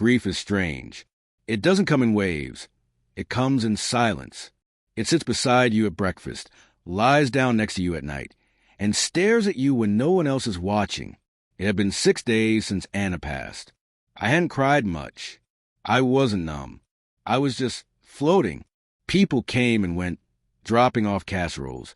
Grief is strange. It doesn't come in waves. It comes in silence. It sits beside you at breakfast, lies down next to you at night, and stares at you when no one else is watching. It had been 6 days since Anna passed. I hadn't cried much. I wasn't numb. I was just floating. People came and went, dropping off casseroles,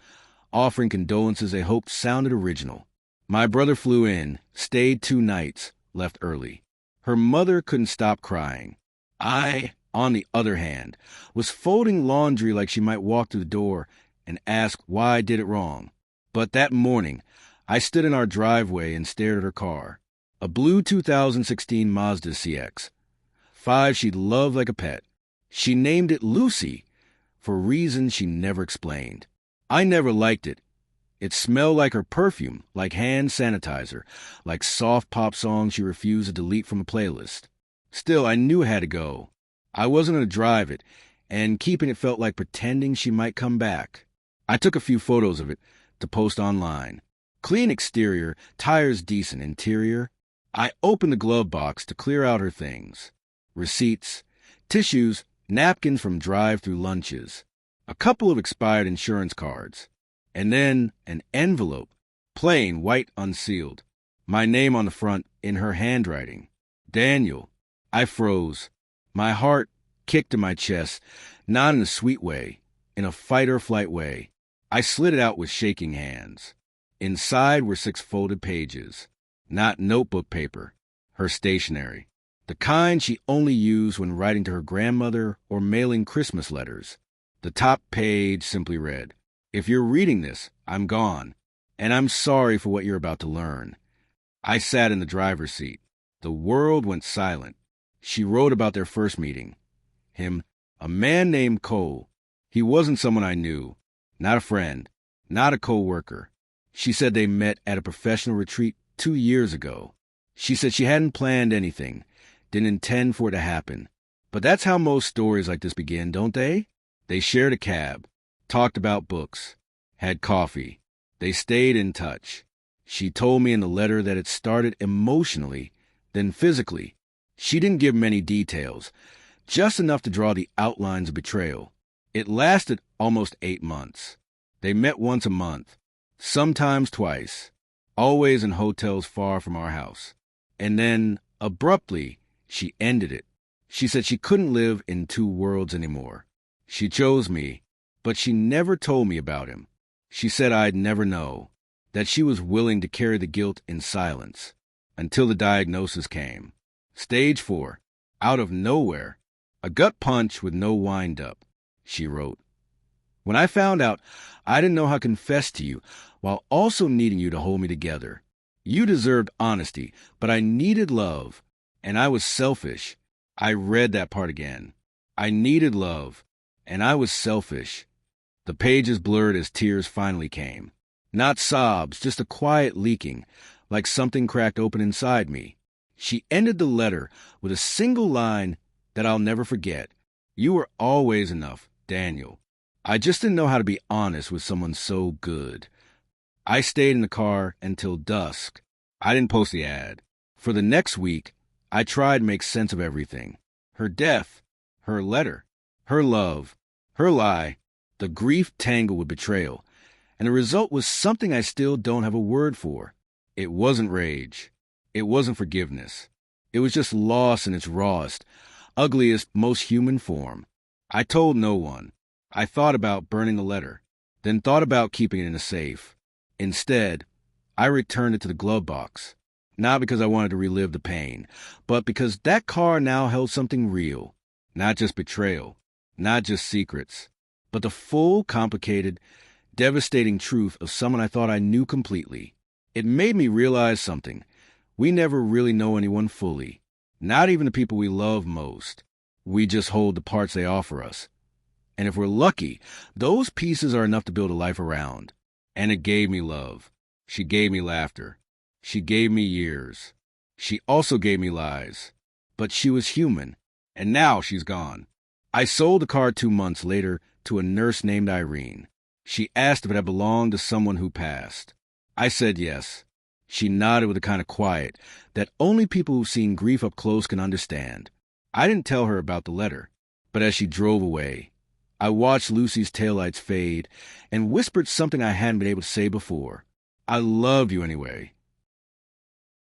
offering condolences they hoped sounded original. My brother flew in, stayed 2 nights, left early. Her mother couldn't stop crying. I, on the other hand, was folding laundry like she might walk through the door and ask why I did it wrong. But that morning, I stood in our driveway and stared at her car, a blue 2016 Mazda CX. 5 she'd loved like a pet. She named it Lucy, for reasons she never explained. I never liked it. It smelled like her perfume, like hand sanitizer, like soft pop songs she refused to delete from a playlist. Still, I knew it had to go. I wasn't going to drive it, and keeping it felt like pretending she might come back. I took a few photos of it to post online. Clean exterior, tires decent, interior. I opened the glove box to clear out her things. Receipts, tissues, napkins from drive-through lunches, a couple of expired insurance cards, and then an envelope, plain white unsealed. My name on the front in her handwriting. Daniel. I froze. My heart kicked in my chest, not in a sweet way, in a fight-or-flight way. I slid it out with shaking hands. Inside were 6 folded pages, not notebook paper, her stationery, the kind she only used when writing to her grandmother or mailing Christmas letters. The top page simply read, "If you're reading this, I'm gone, and I'm sorry for what you're about to learn." I sat in the driver's seat. The world went silent. She wrote about their first meeting. Him, a man named Cole. He wasn't someone I knew, not a friend, not a co-worker. She said they met at a professional retreat 2 years ago. She said she hadn't planned anything, didn't intend for it to happen. But that's how most stories like this begin, don't they? They shared a cab, talked about books, had coffee. They stayed in touch. She told me in the letter that it started emotionally, then physically. She didn't give many details, just enough to draw the outlines of betrayal. It lasted almost 8 months. They met once a month, sometimes twice, always in hotels far from our house. And then, abruptly, she ended it. She said she couldn't live in 2 worlds anymore. She chose me, but she never told me about him. She said I'd never know, that she was willing to carry the guilt in silence, until the diagnosis came. Stage 4, out of nowhere, a gut punch with no wind-up, she wrote. When I found out, I didn't know how to confess to you, while also needing you to hold me together. You deserved honesty, but I needed love, and I was selfish. I read that part again. I needed love, and I was selfish. The pages blurred as tears finally came. Not sobs, just a quiet leaking, like something cracked open inside me. She ended the letter with a single line that I'll never forget. "You were always enough, Daniel." I just didn't know how to be honest with someone so good. I stayed in the car until dusk. I didn't post the ad. For the next week, I tried to make sense of everything. Her death, her letter, her love, her lie, the grief tangled with betrayal. And the result was something I still don't have a word for. It wasn't rage. It wasn't forgiveness. It was just loss in its rawest, ugliest, most human form. I told no one. I thought about burning the letter, then thought about keeping it in a safe. Instead, I returned it to the glove box, not because I wanted to relive the pain, but because that car now held something real, not just betrayal, not just secrets, but the full, complicated, devastating truth of someone I thought I knew completely. It made me realize something. We never really know anyone fully, not even the people we love most. We just hold the parts they offer us. And if we're lucky, those pieces are enough to build a life around. And it gave me love. She gave me laughter. She gave me years. She also gave me lies. But she was human, and now she's gone. I sold the car 2 months later to a nurse named Irene. She asked if it had belonged to someone who passed. I said yes. She nodded with a kind of quiet that only people who've seen grief up close can understand. I didn't tell her about the letter, but as she drove away, I watched Lucy's taillights fade and whispered something I hadn't been able to say before. I loved you anyway.